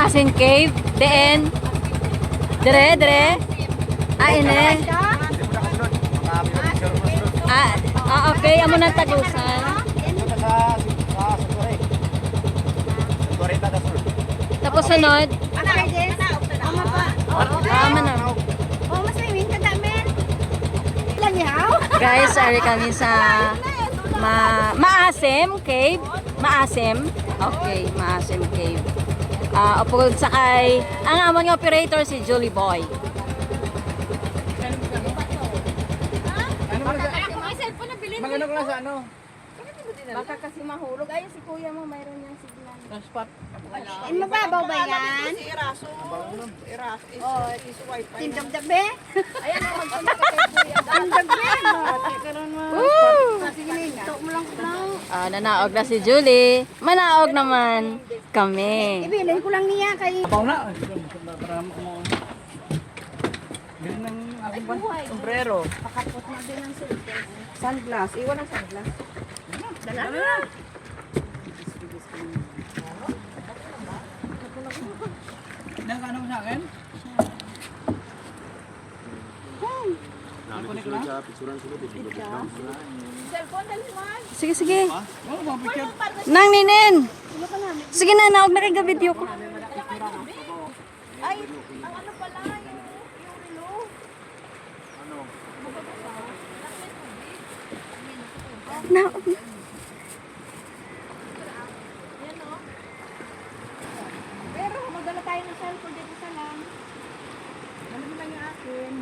Maasin Cave. Deen. Dire. Ah, ine. Okay. Amo nang tagusan. Tapos sunod. Manaw. Guys, ari kami sa Maasim Cave. Maasim. Okay, Maasim Cave. Upod sakay, ang among operator si Julie Boy. Magano ka sa ano? Baka kasi mahulog. Ayun si kuya mo, mayroon niyang signal. Transport. Mababaw ba yan? Si Eraso. Eraso is, is white. Tindog-dabe? Ayan ang magpunta ka kay kuya. Tindog-dabe? Sige na, ito mo lang lang. Nanaog na si Julie. Manaog naman kami. Ibilin ko lang niya kay... Abaw na. Para mo. Bilhin ng aking sombrero. Pakapot na din ang silver. Sunglass. Iwan ang sunglass. Dala na. Nang ano mo sa akin? Cellphone, daliwan. Sige. Oh, mga picture. Nang ninin. Sige na, naog na kay video ko. Ay, ang ano pala, yung relo. Naog na. Pero magdala tayo ng cellphone dito sa lang. Ano mo lang yung akin?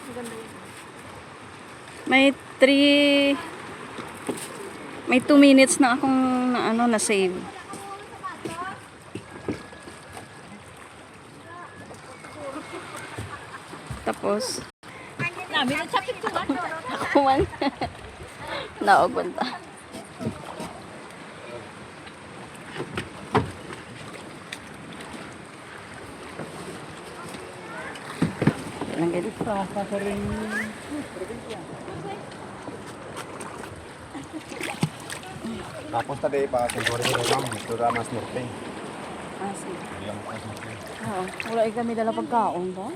Maganda yun. May 2 minutes na akong na save. Tapos Nabi na chapit ko ba? ako man naog punta. Lang ganito. Sa rin. Tapos tadi pa sentore ko lang ito ra mas norte. Sige. Yung mas norte. Wala kami dala pagkaon ba?